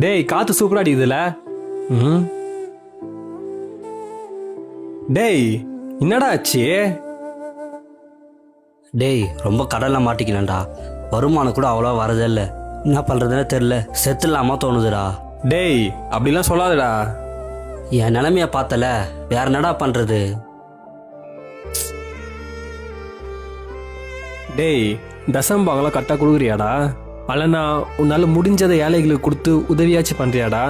டேய் காத்து சூப்பரா அடிக்குதுல. ம். டேய் என்னடா ஆச்சு? டேய் ரொம்ப கடல்ல மாட்டிக்கலண்டா. வருமானம் கூட அவ்வளோ வரதே இல்லை. என்ன பண்ணுறதுன்னு தெரில. செத்துலாமா தோணுதுடா. டேய் அப்படிலாம் சொல்லாதடா. என் நிலைமைய பார்த்தல, வேற என்னடா பண்ணுறது? டேய் தசம்பாங்கெல்லாம் கரெக்டாக கொடுக்குறியாடா? அல்லனா உன்னால முடிஞ்சதை ஏழைகளுக்கு கொடுத்து உதவியாச்சும் பண்றியாடா?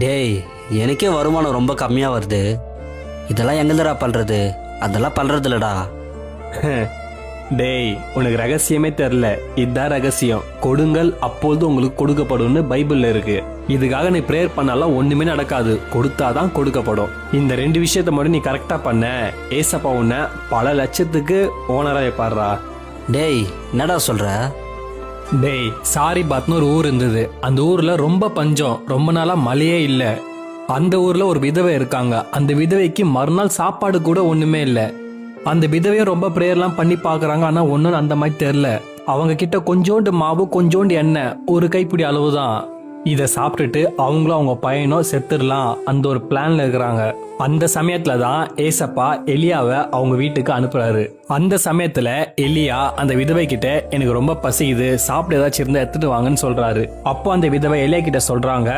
டேய் எனக்கே வருமானம் ரொம்ப கம்மியாக வருது. இதெல்லாம் எங்கேருந்துடா பண்ணுறது? அதெல்லாம் பண்ணுறது இல்லடா. டேய் உனக்கு ரகசியமே தெரில. இதுதான் ரகசியம். கொடுங்கள் அப்பொழுது உங்களுக்கு கொடுக்கப்படும்னு பைபிள்ல இருக்கு. இதுக்காக நீ ப்ரேயர் பண்ணாலாம் ஒண்ணுமே நடக்காது. கொடுத்தாதான் கொடுக்கப்படும். இந்த 2 விஷயத்த மட்டும் நீ கரெக்டா பண்ண, ஏசப்பா உன்னை பல லட்சத்துக்கு ஓனரா வைப்பாடுறா. டேய் என்னடா சொல்கிற? டேய் சாரிபாத்னு ஒரு ஊர் இருந்தது. அந்த ஊர்ல ரொம்ப பஞ்சம். ரொம்ப நாளா மழையே இல்ல. அந்த ஊர்ல ஒரு விதவை இருக்காங்க. அந்த விதவைக்கு மறுநாள் சாப்பாடு கூட ஒண்ணுமே இல்ல. அந்த விதவையும் ரொம்ப ப்ரேயர்லாம் பண்ணி பாக்குறாங்க. ஆனா ஒன்னும் அந்த மாதிரி தெரியல. அவங்க கிட்ட கொஞ்சோண்டு மாவு, கொஞ்சோண்டு எண்ணெய், ஒரு கைப்பிடி அளவுதான். இதை சாப்பிட்டுட்டு அவங்களும் அவங்க பையனும் செத்துடலாம் அந்த ஒரு பிளான்ல இருக்கிறாங்க. அந்த சமயத்துல தான் ஏசப்பா எலியாவை அவங்க வீட்டுக்கு அனுப்புறாரு. அந்த சமயத்துல எலியா அந்த விதவை கிட்ட எனக்கு ரொம்ப பசிக்குது, சாப்பிட ஏதாச்சும் இருந்தா எடுத்துட்டு வாங்கன்னு சொல்றாரு. அப்போ அந்த விதவை எலியா கிட்ட சொல்றாங்க,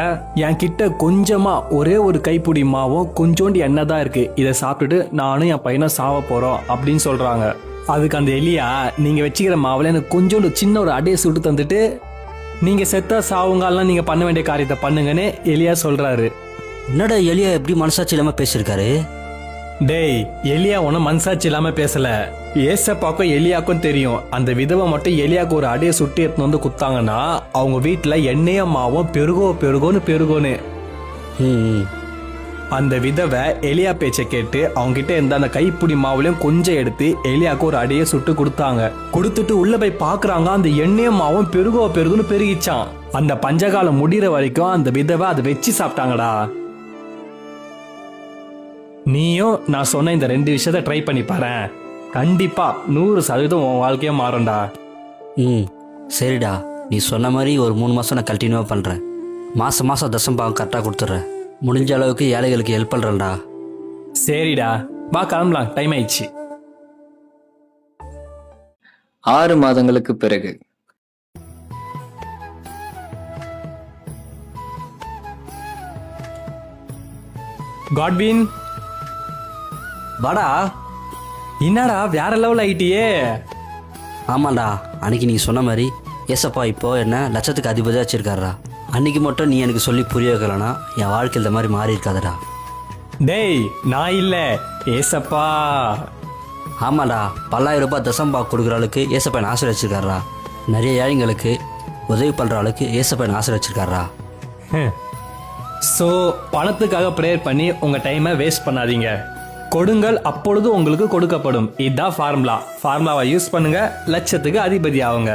என் கிட்ட கொஞ்சமா ஒரே ஒரு கைப்பிடி மாவும் கொஞ்சோண்டு எண்ணெய் தான் இருக்கு. இதை சாப்பிட்டுட்டு நானும் என் பையனும் சாவ போறோம் அப்படின்னு சொல்றாங்க. அதுக்கு அந்த எலியா, நீங்க வச்சுக்கிற மாவுல எனக்கு கொஞ்சோண்டு சின்ன ஒரு அடையை சுட்டு தந்துட்டு நீங்க செத்தா சாவுங்கலாம் நீங்க பண்ண வேண்டிய காரியத்தை பண்ணுங்கன்னு எலியா சொல்றாரு. என்னடா எலியா எப்படி மனசாட்சி இல்லாம பேசியிருக்காரு? டேய் எலியா ஒன்னும் மனசாட்சி இல்லாம பேசல. ஏசப்பாக்கும் எலியாக்கும் தெரியும். அந்த விதவை மட்டும் எலியாக்கு ஒரு அடையை சுட்டி எடுத்துன்னு வந்து குத்தாங்கன்னா அவங்க வீட்டுல எண்ணெய மாவும் பெருகோன்னு. அந்த விதவை எலியா பேச்சை கேட்டு அவங்க கிட்ட இருந்த அந்த கைப்பிடி மாவுலையும் கொஞ்சம் எடுத்து எலியாக்கு ஒரு அடையை சுட்டு கொடுத்தாங்க. கொடுத்துட்டு உள்ள போய் பாக்குறாங்க, அந்த எண்ணெய மாவும் பெருகுன்னு பெருகிச்சான். அந்த பஞ்சகாலம் முடிகிற வரைக்கும் அந்த விதவை அதை வச்சு சாப்பிட்டாங்கடா. நீயும் நான் சொன்ன இந்த 2 விஷயத்த ட்ரை பண்ணி பாரு. கண்டிப்பா 100% உன் வாழ்க்கையா மாறும்டா. சரிடா, நீ சொன்ன மாதிரி ஒரு 3 மாசம் நான் கண்டினியூவா பண்றேன். மாசம் தசம்பாகம் கரெக்டாக கொடுத்துட்றேன். முடிஞ்ச அளவுக்கு ஏழைகளுக்கு ஹெல்ப் பண்றேன்டா. சரிடா, வா கிளம்பலாம், டைம் ஆயிடுச்சு. 6 மாதங்களுக்கு பிறகு காட்வின் வாடா. என்னடா வேற லெவல் ஆயிட்டியே. ஆமாண்டா, அன்னைக்கு நீ சொன்ன மாதிரி ஏசப்பா இப்போ என்ன லட்சத்துக்கு அதிபதியாக வச்சிருக்காரா. அன்னைக்கு மட்டும் நீ எனக்கு சொல்லி புரிய வைக்கலனா என் வாழ்க்கையில் இந்த மாதிரி மாறி இருக்காதடா. டேய் நான் இல்ல, ஏசப்பா. ஆமாடா, 10,000 ரூபாய் தசம்பாக்கு கொடுக்குற அளவுக்கு ஏசப்பா என்ன ஆசீர்வச்சிருக்காரா. நிறைய ஏழைங்களுக்கு உதவி பண்ற அளவுக்கு ஏசப்பா என்ன ஆசீர்வச்சிருக்காரா. ஸோ பணத்துக்காக ப்ரேயர் பண்ணி உங்க டைமை வேஸ்ட் பண்ணாதீங்க. கொடுங்கள் அப்பொழுது உங்களுக்கு கொடுக்கப்படும். இதுதான் ஃபார்முலாவை யூஸ் பண்ணுங்க, லட்சத்துக்கு அதிபதி ஆகுங்க.